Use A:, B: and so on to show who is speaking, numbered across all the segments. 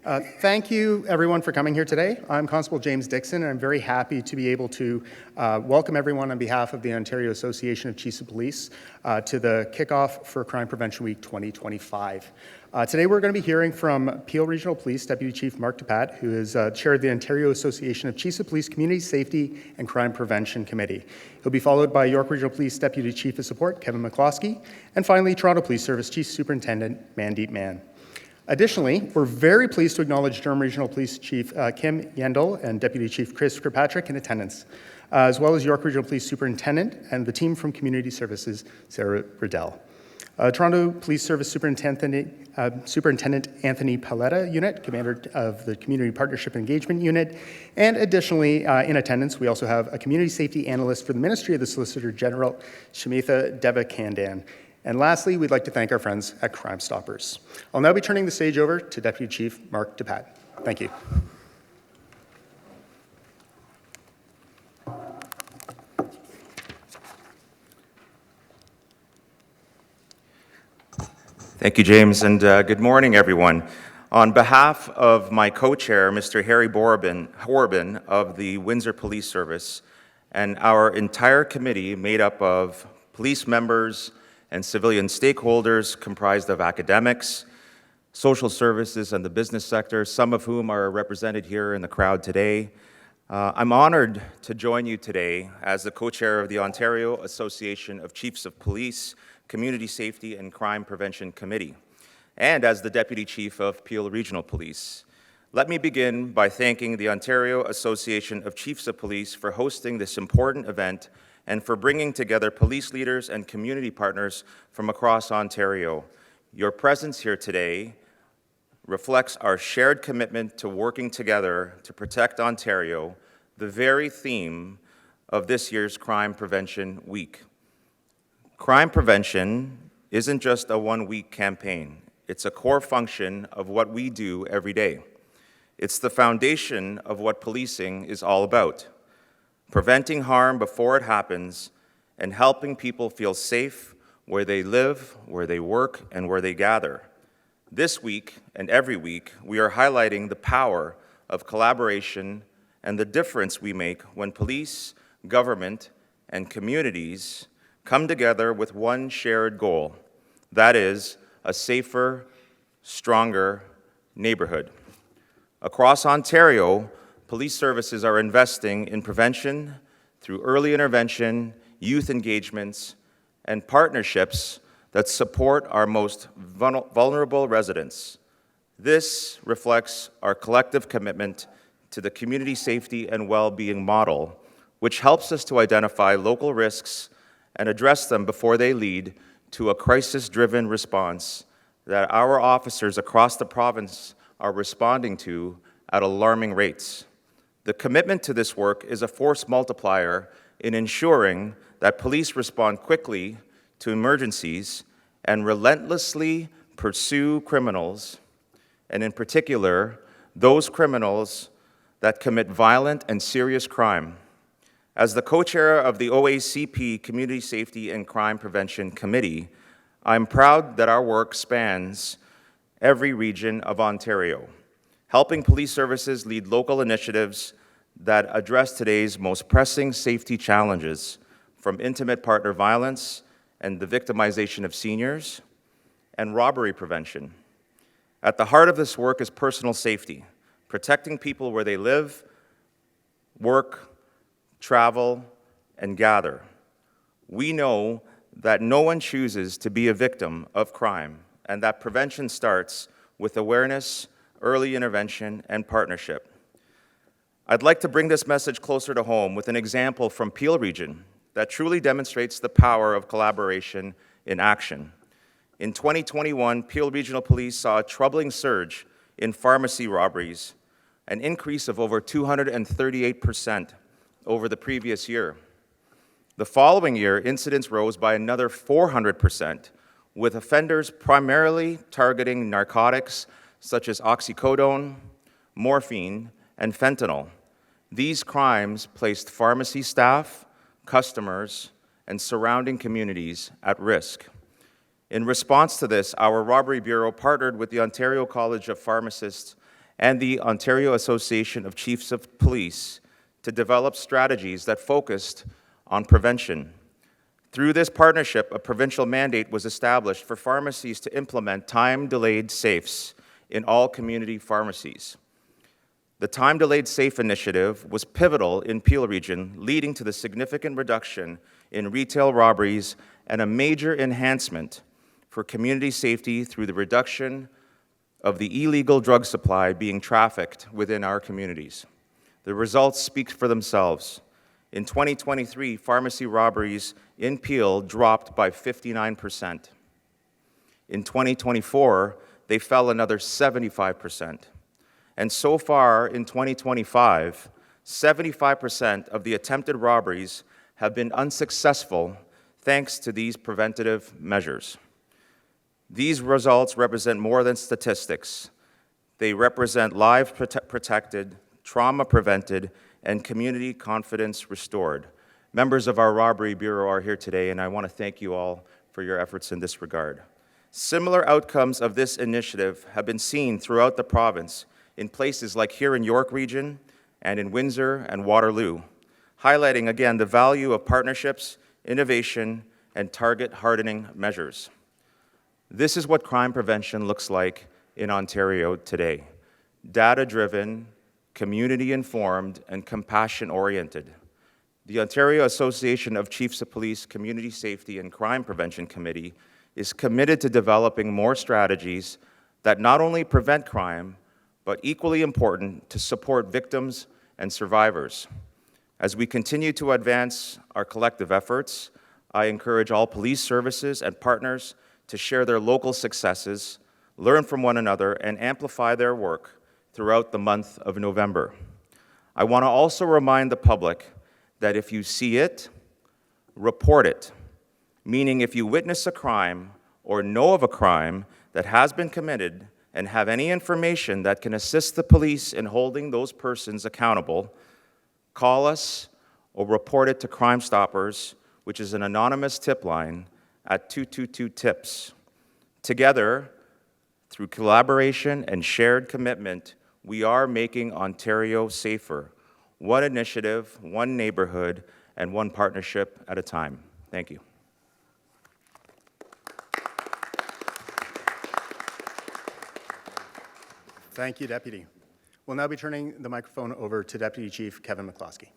A: Thank you, everyone, for coming here today. I'm Constable James Dixon, and I'm very happy to be able to welcome everyone on behalf of the Ontario Association of Chiefs of Police to the kickoff for Crime Prevention Week 2025. Today, we're going to be hearing from Peel Regional Police Deputy Chief Mark Dupat, who is chair of the Ontario Association of Chiefs of Police Community Safety and Crime Prevention Committee. He'll be followed by York Regional Police Deputy Chief of Support Kevin McCloskey, and finally, Toronto Police Service Chief Superintendent Mandeep Mann. Additionally, we're very pleased to acknowledge Durham Regional Police Chief Kim Yendel and Deputy Chief Chris Kirkpatrick in attendance, as well as York Regional Police Superintendent and the team from Community Services, Sarah Riddell. Toronto Police Service Superintendent Anthony Paletta Unit, Commander of the Community Partnership Engagement Unit, and additionally in attendance we also have a Community Safety Analyst for the Ministry of the Solicitor General, Shamitha Devakandan. And lastly, we'd like to thank our friends at Crime Stoppers. I'll now be turning the stage over to Deputy Chief Mark Dupat. Thank you.
B: Thank you, James, and good morning, everyone. On behalf of my co-chair, Mr. Harry Horban of the Windsor Police Service, and our entire committee made up of police members and civilian stakeholders comprised of academics, social services, and the business sector, some of whom are represented here in the crowd today. I'm honored to join you today as the co-chair of the Ontario Association of Chiefs of Police Community Safety and Crime Prevention Committee, and as the Deputy Chief of Peel Regional Police. Let me begin by thanking the Ontario Association of Chiefs of Police for hosting this important event and for bringing together police leaders and community partners from across Ontario. Your presence here today reflects our shared commitment to working together to protect Ontario, the very theme of this year's Crime Prevention Week. Crime prevention isn't just a one-week campaign. It's a core function of what we do every day. It's the foundation of what policing is all about. Preventing harm before it happens, and helping people feel safe where they live, where they work, and where they gather. This week, and every week, we are highlighting the power of collaboration and the difference we make when police, government, and communities come together with one shared goal. That is, a safer, stronger neighborhood. Across Ontario, police services are investing in prevention through early intervention, youth engagements, and partnerships that support our most vulnerable residents. This reflects our collective commitment to the community safety and well-being model, which helps us to identify local risks and address them before they lead to a crisis-driven response that our officers across the province are responding to at alarming rates. The commitment to this work is a force multiplier in ensuring that police respond quickly to emergencies and relentlessly pursue criminals, and in particular, those criminals that commit violent and serious crime. As the co-chair of the OACP Community Safety and Crime Prevention Committee, I'm proud that our work spans every region of Ontario, helping police services lead local initiatives that address today's most pressing safety challenges, from intimate partner violence and the victimization of seniors, and robbery prevention. At the heart of this work is personal safety, protecting people where they live, work, travel, and gather. We know that no one chooses to be a victim of crime, and that prevention starts with awareness, early intervention, and partnership. I'd like to bring this message closer to home with an example from Peel Region that truly demonstrates the power of collaboration in action. In 2021, Peel Regional Police saw a troubling surge in pharmacy robberies, an increase of over 238% over the previous year. The following year, incidents rose by another 400%, with offenders primarily targeting narcotics such as oxycodone, morphine, and fentanyl. These crimes placed pharmacy staff, customers, and surrounding communities at risk. In response to this, our Robbery Bureau partnered with the Ontario College of Pharmacists and the Ontario Association of Chiefs of Police to develop strategies that focused on prevention. Through this partnership, a provincial mandate was established for pharmacies to implement time-delayed safes in all community pharmacies. The time-delayed safe initiative was pivotal in Peel Region, leading to the significant reduction in retail robberies and a major enhancement for community safety through the reduction of the illegal drug supply being trafficked within our communities. The results speak for themselves. In 2023, pharmacy robberies in Peel dropped by 59%. In 2024, they fell another 75%. And so far in 2025, 75% of the attempted robberies have been unsuccessful thanks to these preventative measures. These results represent more than statistics. They represent lives protected, trauma prevented, and community confidence restored. Members of our Robbery Bureau are here today, and I want to thank you all for your efforts in this regard. Similar outcomes of this initiative have been seen throughout the province in places like here in York Region and in Windsor and Waterloo, highlighting again the value of partnerships, innovation, and target hardening measures. This is what crime prevention looks like in Ontario today: data-driven, community-informed, and compassion-oriented. The Ontario Association of Chiefs of Police Community Safety and Crime Prevention Committee is committed to developing more strategies that not only prevent crime, but equally important, to support victims and survivors. As we continue to advance our collective efforts, I encourage all police services and partners to share their local successes, learn from one another, and amplify their work throughout the month of November. I want to also remind the public that if you see it, report it, meaning if you witness a crime or know of a crime that has been committed and have any information that can assist the police in holding those persons accountable, call us or report it to Crime Stoppers, which is an anonymous tip line at 222-TIPS. Together, through collaboration and shared commitment, we are making Ontario safer, one initiative, one neighborhood, and one partnership at a time. Thank you.
A: Thank you, Deputy. We'll now be turning the microphone over to Deputy Chief Kevin McCloskey.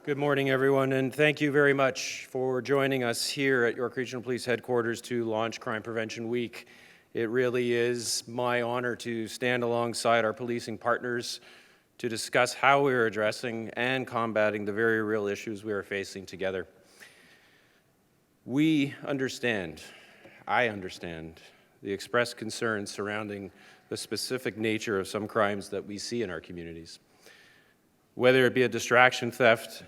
C: Good morning, everyone, and thank you very much for joining us here at York Regional Police Headquarters to launch Crime Prevention Week. It really is my honor to stand alongside our policing partners to discuss how we are addressing and combating the very real issues we are facing together. I understand, the expressed concerns surrounding the specific nature of some crimes that we see in our communities. Whether it be a distraction theft,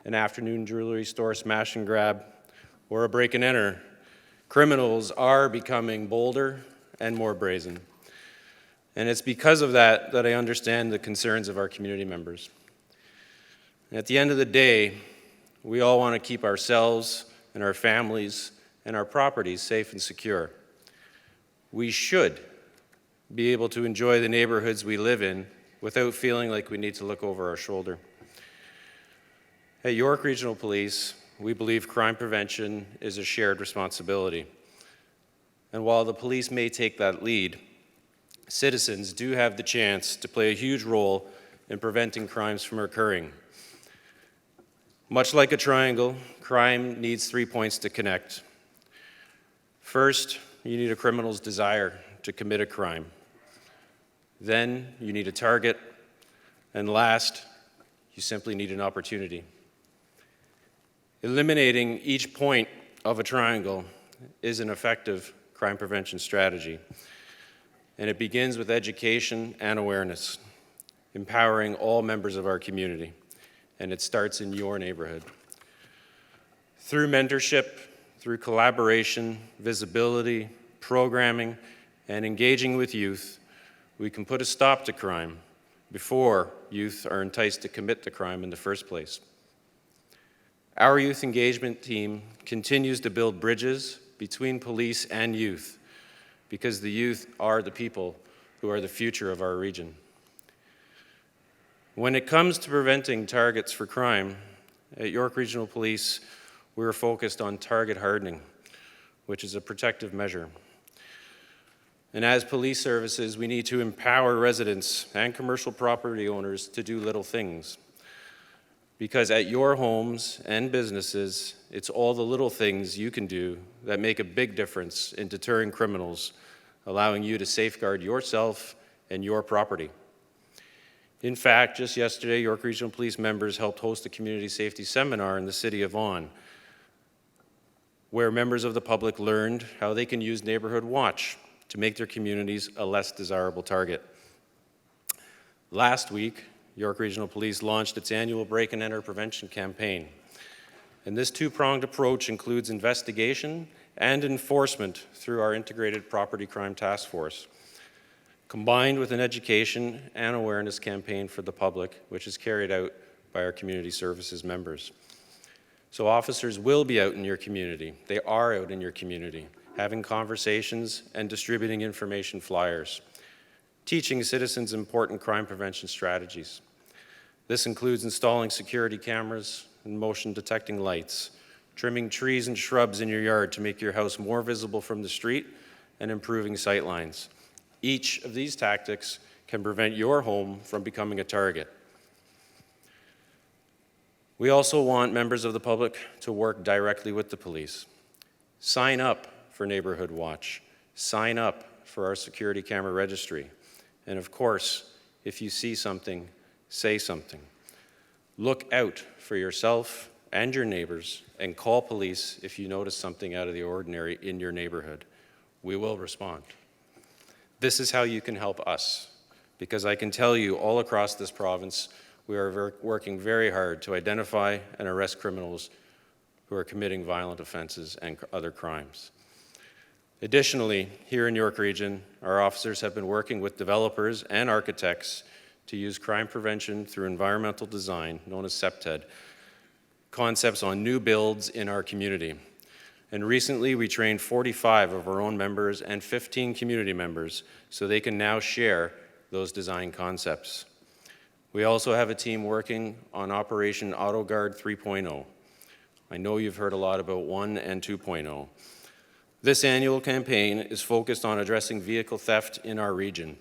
C: an afternoon jewelry store smash and grab, or a break and enter, criminals are becoming bolder and more brazen. And it's because of that that I understand the concerns of our community members. At the end of the day, we all want to keep ourselves and our families and our properties safe and secure. We should be able to enjoy the neighborhoods we live in without feeling like we need to look over our shoulder. At York Regional Police, we believe crime prevention is a shared responsibility. And while the police may take that lead, citizens do have the chance to play a huge role in preventing crimes from occurring. Much like a triangle, crime needs 3 points to connect. First, you need a criminal's desire to commit a crime. Then you need a target. And last, you simply need an opportunity. Eliminating each point of a triangle is an effective crime prevention strategy. And it begins with education and awareness, empowering all members of our community. And it starts in your neighborhood. Through mentorship, through collaboration, visibility, programming, and engaging with youth, we can put a stop to crime, before youth are enticed to commit the crime in the first place. Our youth engagement team continues to build bridges between police and youth because the youth are the people who are the future of our region. When it comes to preventing targets for crime, at York Regional Police, we're focused on target hardening, which is a protective measure. And as police services, we need to empower residents and commercial property owners to do little things. Because at your homes and businesses, it's all the little things you can do that make a big difference in deterring criminals, allowing you to safeguard yourself and your property. In fact, just yesterday, York Regional Police members helped host a community safety seminar in the city of Vaughan, where members of the public learned how they can use Neighborhood Watch to make their communities a less desirable target. Last week, York Regional Police launched its annual Break and Enter prevention campaign. And this two-pronged approach includes investigation and enforcement through our integrated property crime task force, combined with an education and awareness campaign for the public, which is carried out by our community services members. So officers will be out in your community. They are out in your community, having conversations and distributing information flyers, teaching citizens important crime prevention strategies. This includes installing security cameras and motion detecting lights, trimming trees and shrubs in your yard to make your house more visible from the street, and improving sight lines. Each of these tactics can prevent your home from becoming a target. We also want members of the public to work directly with the police. Sign up for Neighborhood Watch. Sign up for our security camera registry. And of course, if you see something, say something. Look out for yourself and your neighbors and call police if you notice something out of the ordinary in your neighborhood. We will respond. This is how you can help us, because I can tell you all across this province, we are working very hard to identify and arrest criminals who are committing violent offenses and other crimes. Additionally, here in York Region, our officers have been working with developers and architects to use crime prevention through environmental design, known as CEPTED, concepts on new builds in our community. And recently, we trained 45 of our own members and 15 community members so they can now share those design concepts. We also have a team working on Operation AutoGuard 3.0. I know you've heard a lot about 1 and 2.0. This annual campaign is focused on addressing vehicle theft in our region.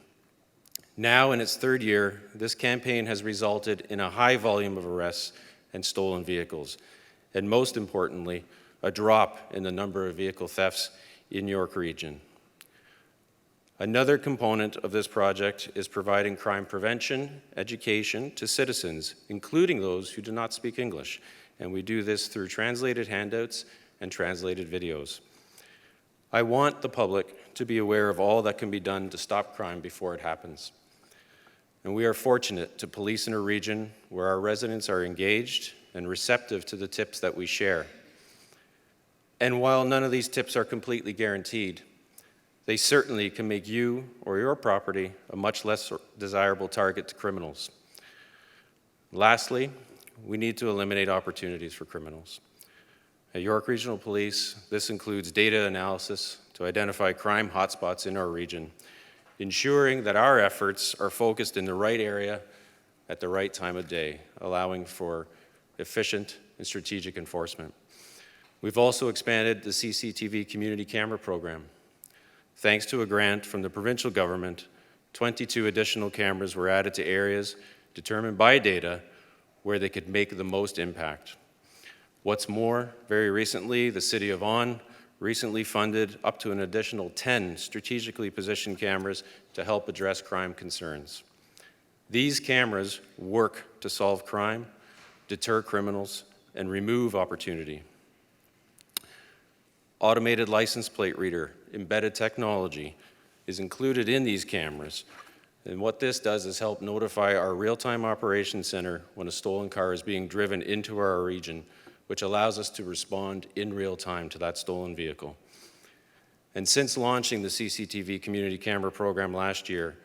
C: Now in its third year, this campaign has resulted in a high volume of arrests and stolen vehicles, and most importantly, a drop in the number of vehicle thefts in York Region. Another component of this project is providing crime prevention education to citizens, including those who do not speak English, and we do this through translated handouts and translated videos. I want the public to be aware of all that can be done to stop crime before it happens. And we are fortunate to police in a region where our residents are engaged and receptive to the tips that we share. And while none of these tips are completely guaranteed, they certainly can make you or your property a much less desirable target to criminals. Lastly, we need to eliminate opportunities for criminals. At York Regional Police, this includes data analysis to identify crime hotspots in our region, ensuring that our efforts are focused in the right area at the right time of day, allowing for efficient and strategic enforcement. We've also expanded the CCTV community camera program. Thanks to a grant from the provincial government, 22 additional cameras were added to areas determined by data where they could make the most impact. What's more, very recently, the City of Vaughan recently funded up to an additional 10 strategically positioned cameras to help address crime concerns. These cameras work to solve crime, deter criminals, and remove opportunity. Automated license plate reader, embedded technology, is included in these cameras. And what this does is help notify our real-time operations center when a stolen car is being driven into our region, which allows us to respond in real time to that stolen vehicle. And since launching the CCTV community camera program last year,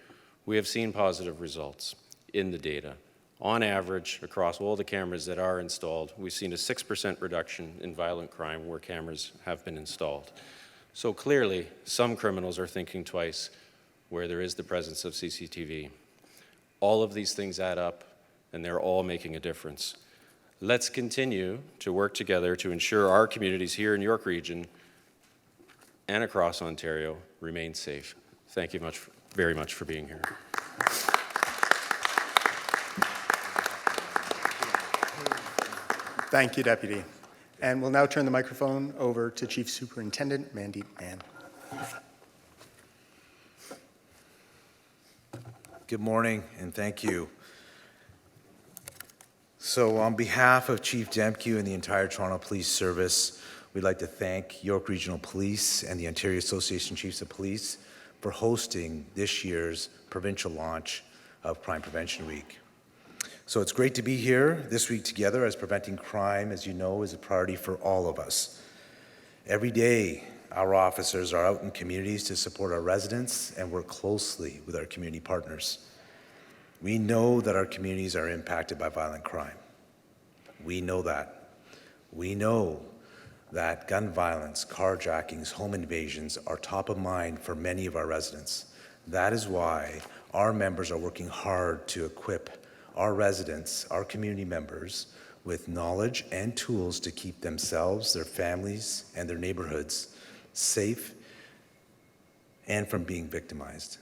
C: we have seen positive results. in the data. On average, across all the cameras that are installed, we've seen a 6% reduction in violent crime where cameras have been installed. So clearly, some criminals are thinking twice where there is the presence of CCTV. All of these things add up, and they're all making a difference. Let's continue to work together to ensure our communities here in York Region and across Ontario remain safe. Thank you very much for being here.
A: Thank you, Deputy. And we'll now turn the microphone over to Chief Superintendent Mandeep Mann.
D: Good morning, and thank you. So on behalf of Chief Demke and the entire Toronto Police Service, we'd like to thank York Regional Police and the Ontario Association of Chiefs of Police for hosting this year's provincial launch of Crime Prevention Week. So it's great to be here this week together, as preventing crime, as you know, is a priority for all of us. Every day, our officers are out in communities to support our residents and work closely with our community partners. We know that our communities are impacted by violent crime. We know that. We know that gun violence, carjackings, home invasions are top of mind for many of our residents. That is why our members are working hard to equip our residents, our community members, with knowledge and tools to keep themselves, their families, and their neighborhoods safe and from being victimized.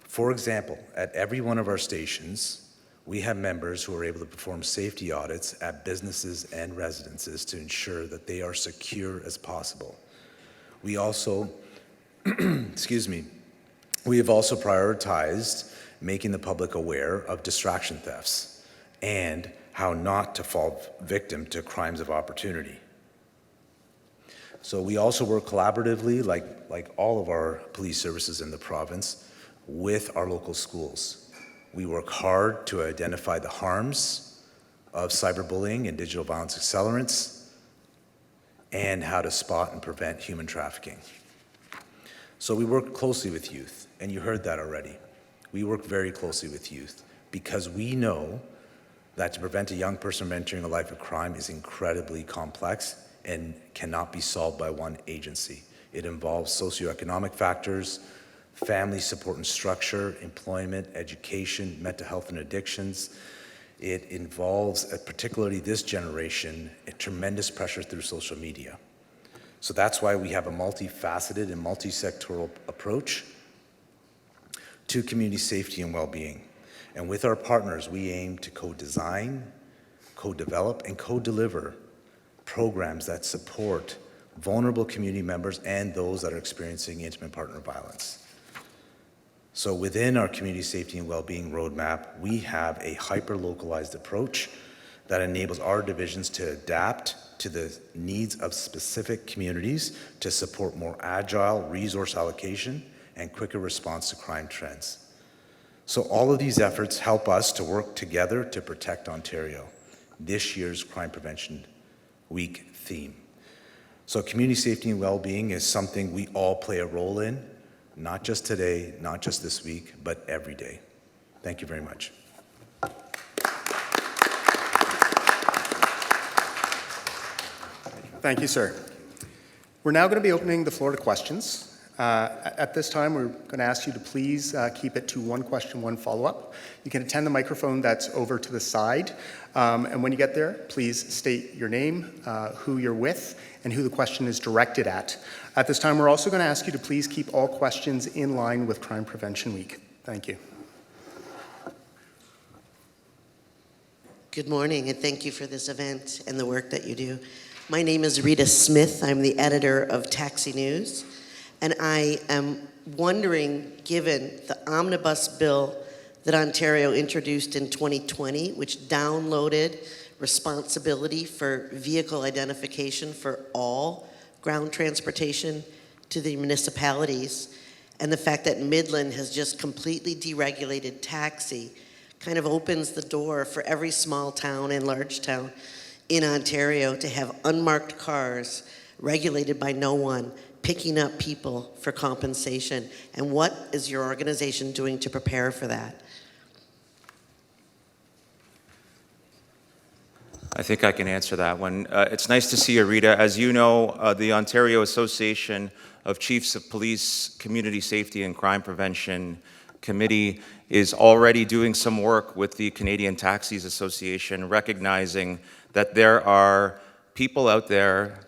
D: For example, at every one of our stations, we have members who are able to perform safety audits at businesses and residences to ensure that they are secure as possible. We also, we have also prioritized making the public aware of distraction thefts and how not to fall victim to crimes of opportunity. So we also work collaboratively, like all of our police services in the province, with our local schools. We work hard to identify the harms of cyberbullying and digital violence accelerants and how to spot and prevent human trafficking. So we work closely with youth, and you heard that already. We work very closely with youth because we know that to prevent a young person from entering a life of crime is incredibly complex and cannot be solved by one agency. It involves socioeconomic factors, family support and structure, employment, education, mental health and addictions. It involves, particularly this generation, a tremendous pressure through social media. So that's why we have a multifaceted and multi-sectoral approach to community safety and well-being. And with our partners, we aim to co-design, co-develop, and co-deliver programs that support vulnerable community members and those that are experiencing intimate partner violence. So within our community safety and well-being roadmap, we have a hyper-localized approach that enables our divisions to adapt to the needs of specific communities to support more agile resource allocation and quicker response to crime trends. So all of these efforts help us to work together to protect Ontario, this year's Crime Prevention Week theme. So community safety and well-being is something we all play a role in, not just today, not just this week, but every day. Thank you very much.
A: Thank you, sir. We're now going to be opening the floor to questions. At this time, we're going to ask you to please keep it to one question, one follow-up. You can attend the microphone that's over to the side. And when you get there, please state your name, who you're with, and who the question is directed at. At this time, we're also going to ask you to please keep all questions in line with Crime Prevention Week. Thank you.
E: Good morning, and thank you for this event and the work that you do. My name is Rita Smith. I'm the editor of Taxi News. And I am wondering, given the omnibus bill that Ontario introduced in 2020, which downloaded responsibility for vehicle identification for all ground transportation to the municipalities, and the fact that Midland has just completely deregulated taxi, kind of opens the door for every small town and large town in Ontario to have unmarked cars regulated by no one, picking up people for compensation. And what is your organization doing to prepare for that?
B: I think I can answer that one. It's nice to see you, Rita. As you know, the Ontario Association of Chiefs of Police Community Safety and Crime Prevention Committee is already doing some work with the Canadian Taxis Association, recognizing that there are people out there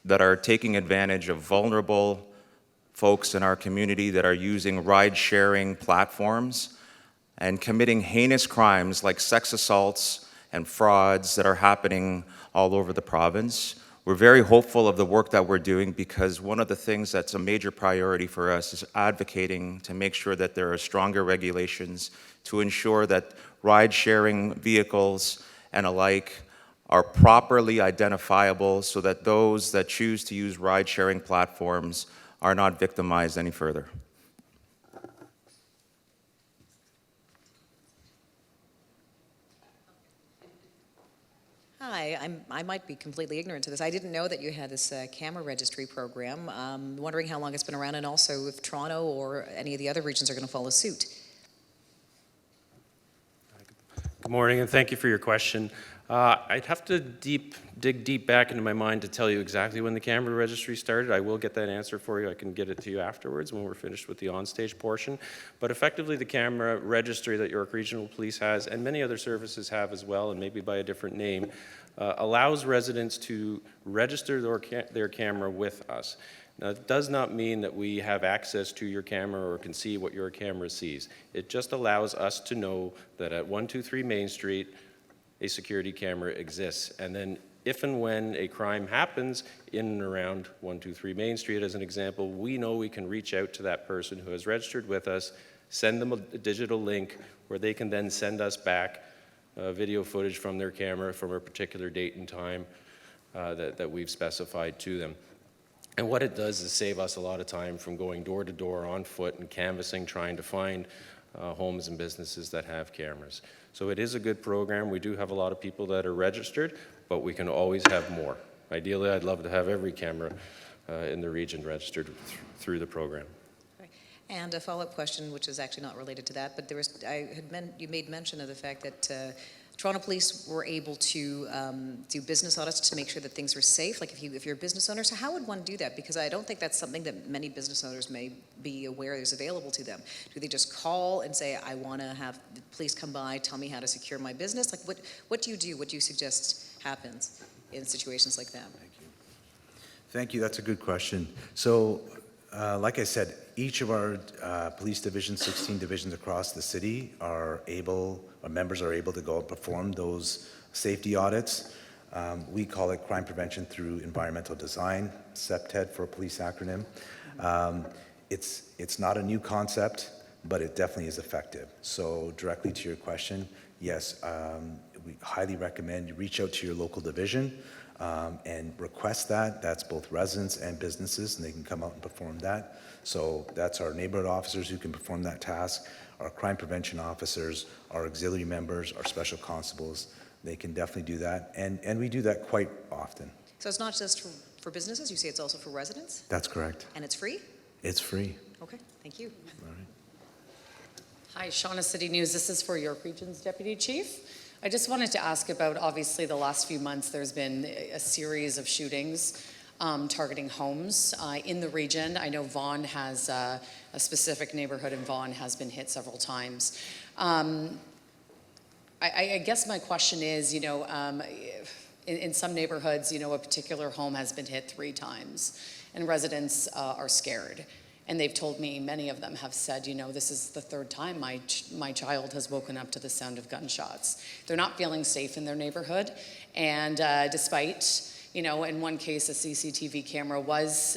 B: that are taking advantage of vulnerable folks in our community that are using ride-sharing platforms and committing heinous crimes like sex assaults and frauds that are happening all over the province. We're very hopeful of the work that we're doing because one of the things that's a major priority for us is advocating to make sure that there are stronger regulations to ensure that ride-sharing vehicles and alike are properly identifiable so that those that choose to use ride-sharing platforms are not victimized any further.
F: Hi, I might be completely ignorant to this. I didn't know that you had this camera registry program. Wondering how long it's been around and also if Toronto or any of the other regions are going to follow suit.
C: Good morning, and thank you for your question. I'd have to dig deep back into my mind to tell you exactly when the camera registry started. I will get that answer for you. I can get it to you afterwards when we're finished with the onstage portion. But effectively, the camera registry that York Regional Police has, and many other services have as well, and maybe by a different name, allows residents to register their camera with us. Now, it does not mean that we have access to your camera or can see what your camera sees. It just allows us to know that at 123 Main Street, a security camera exists. And then if and when a crime happens in and around 123 Main Street, as an example, we know we can reach out to that person who has registered with us, send them a digital link where they can then send us back video footage from their camera from a particular date and time that we've specified to them. And what it does is save us a lot of time from going door to door on foot and canvassing, trying to find homes and businesses that have cameras. So it is a good program. We do have a lot of people that are registered, but we can always have more. Ideally, I'd love to have every camera in the region registered through the program.
F: And a follow-up question, which is actually not related to that, but you made mention of the fact that Toronto Police were able to do business audits to make sure that things were safe. Like if you're a business owner, so how would one do that? Because I don't think that's something that many business owners may be aware is available to them. Do they just call and say, I want to have the police come by, tell me how to secure my business? Like what do you do? What do you suggest happens in situations like that?
D: Thank you. That's a good question. So, like I said, each of our police divisions, 16 divisions across the city, our members are able to go and perform those safety audits. We call it crime prevention through environmental design, CPTED for a police acronym. It's not a new concept, but it definitely is effective. So directly to your question, yes, we highly recommend you reach out to your local division and request that. That's both residents and businesses, and they can come out and perform that. So that's our neighborhood officers who can perform that task, our crime prevention officers, our auxiliary members, our special constables. They can definitely do that, and we do that quite often.
F: So it's not just for businesses, you say it's also for residents?
D: That's correct.
F: And it's free?
D: It's free.
F: Okay, thank you.
D: All right.
G: Hi, Shauna, City News. This is for York Region's Deputy Chief. I just wanted to ask about, obviously, the last few months there's been a series of shootings targeting homes in the region. I know Vaughan has a specific neighborhood in Vaughan has been hit several times. I guess my question is, in some neighborhoods, a particular home has been hit 3 times, and residents are scared. And they've told me, many of them have said, this is the 3rd time my child has woken up to the sound of gunshots. They're not feeling safe in their neighborhood. And despite, in one case, a CCTV camera was,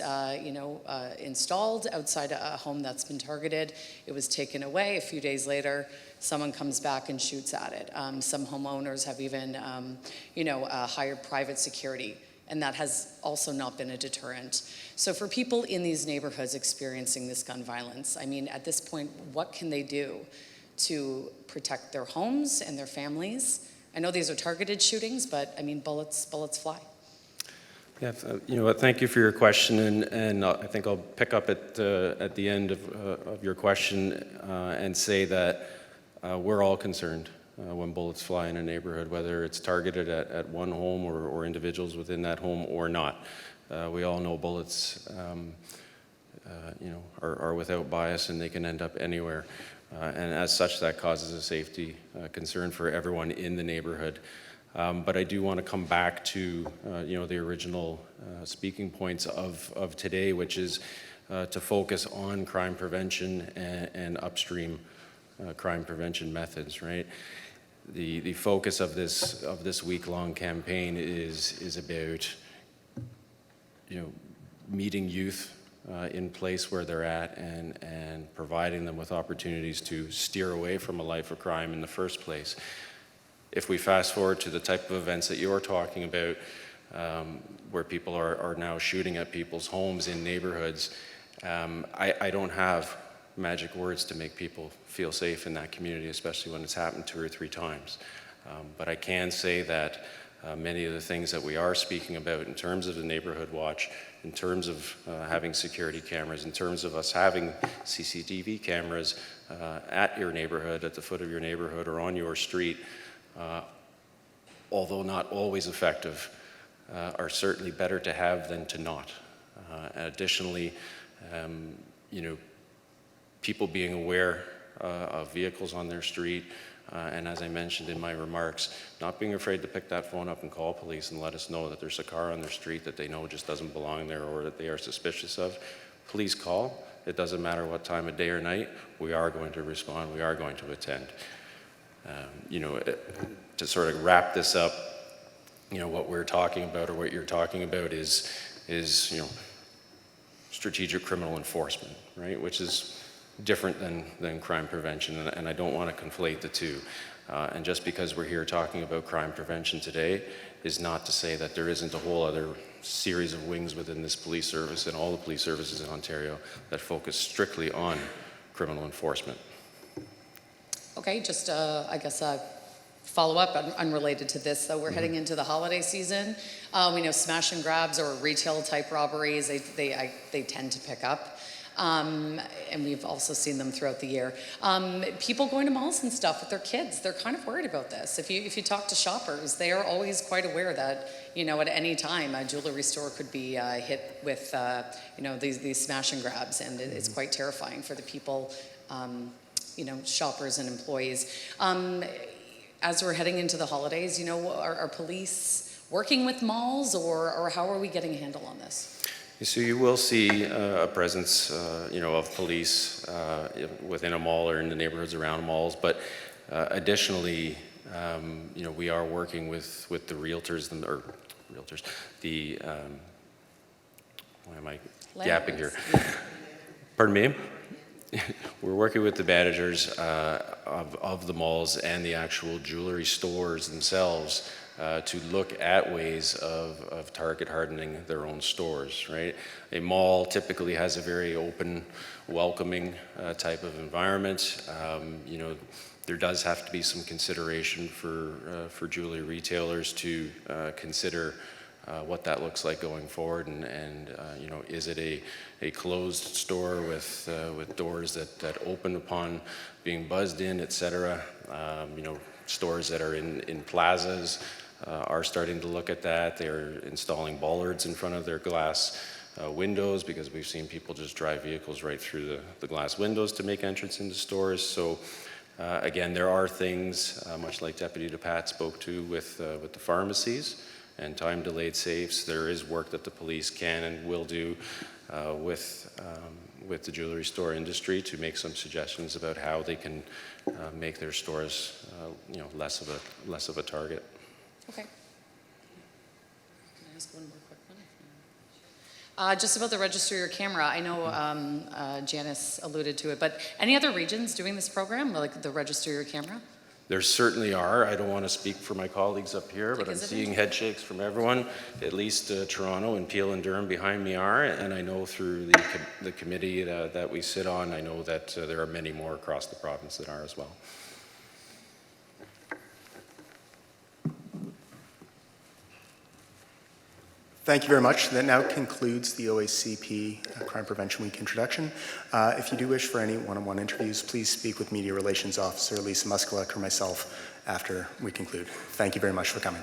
G: installed outside a home that's been targeted. It was taken away. A few days later, someone comes back and shoots at it. Some homeowners have even, hired private security. And that has also not been a deterrent. So for people in these neighborhoods experiencing this gun violence, at this point, what can they do to protect their homes and their families? I know these are targeted shootings, but bullets fly.
C: Yeah, thank you for your question, and I think I'll pick up at the end of your question and say that we're all concerned when bullets fly in a neighborhood, whether it's targeted at one home or individuals within that home or not. We all know bullets are without bias and they can end up anywhere. And as such, that causes a safety concern for everyone in the neighborhood. But I do want to come back to the original speaking points of today, which is to focus on crime prevention and upstream crime prevention methods. Right, the focus of this week-long campaign is about meeting youth in place where they're at and providing them with opportunities to steer away from a life of crime in the first place. If we fast forward to the type of events that you're talking about, where people are now shooting at people's homes in neighborhoods, I don't have magic words to make people feel safe in that community, especially when it's happened 2 or 3 times. But I can say that many of the things that we are speaking about in terms of the neighborhood watch, in terms of having security cameras, in terms of us having CCTV cameras at your neighborhood, at the foot of your neighborhood or on your street, although not always effective, are certainly better to have than to not. Additionally, people being aware of vehicles on their street, and as I mentioned in my remarks, not being afraid to pick that phone up and call police and let us know that there's a car on their street that they know just doesn't belong there or that they are suspicious of. Please call. It doesn't matter what time of day or night. We are going to respond. We are going to attend. To sort of wrap this up, what we're talking about or what you're talking about is strategic criminal enforcement, right? Which is different than crime prevention, and I don't want to conflate the two. And just because we're here talking about crime prevention today is not to say that there isn't a whole other series of wings within this police service and all the police services in Ontario that focus strictly on criminal enforcement.
G: Okay, just I guess a follow-up unrelated to this, though. We're heading into the holiday season. We know smash and grabs or retail type robberies, they tend to pick up. And we've also seen them throughout the year. People going to malls and stuff with their kids, they're kind of worried about this. If you talk to shoppers, they are always quite aware that, at any time a jewelry store could be hit with, these smash and grabs, and it's quite terrifying for the people, shoppers and employees. As we're heading into the holidays, are police working with malls, or how are we getting a handle on this?
C: So you will see a presence, of police within a mall or in the neighborhoods around malls. But additionally, we are working with the realtors, why am I yapping here? Pardon me? We're working with the managers of the malls and the actual jewelry stores themselves to look at ways of target hardening their own stores, right? A mall typically has a very open, welcoming type of environment. There does have to be some consideration for jewelry retailers to consider what that looks like going forward, and is it a closed store with doors that open upon being buzzed in, etc. Stores that are in plazas are starting to look at that. They're installing bollards in front of their glass windows, because we've seen people just drive vehicles right through the glass windows to make entrance into stores. So again, there are things, much like Deputy DePatt spoke to with the pharmacies and time-delayed safes. There is work that the police can and will do with the jewelry store industry to make some suggestions about how they can make their stores, less of a target.
G: Okay. Can I ask one more quick one? Just about the register your camera. I know Janice alluded to it, but any other regions doing this program, like the register your camera?
C: There certainly are. I don't want to speak for my colleagues up here, but I'm seeing head shakes from everyone. At least Toronto and Peel and Durham behind me are, and I know through the committee that we sit on, I know that there are many more across the province that are as well.
A: Thank you very much. That now concludes the OACP Crime Prevention Week introduction. If you do wish for any one-on-one interviews, please speak with Media Relations Officer Lisa Muskalek or myself after we conclude. Thank you very much for coming.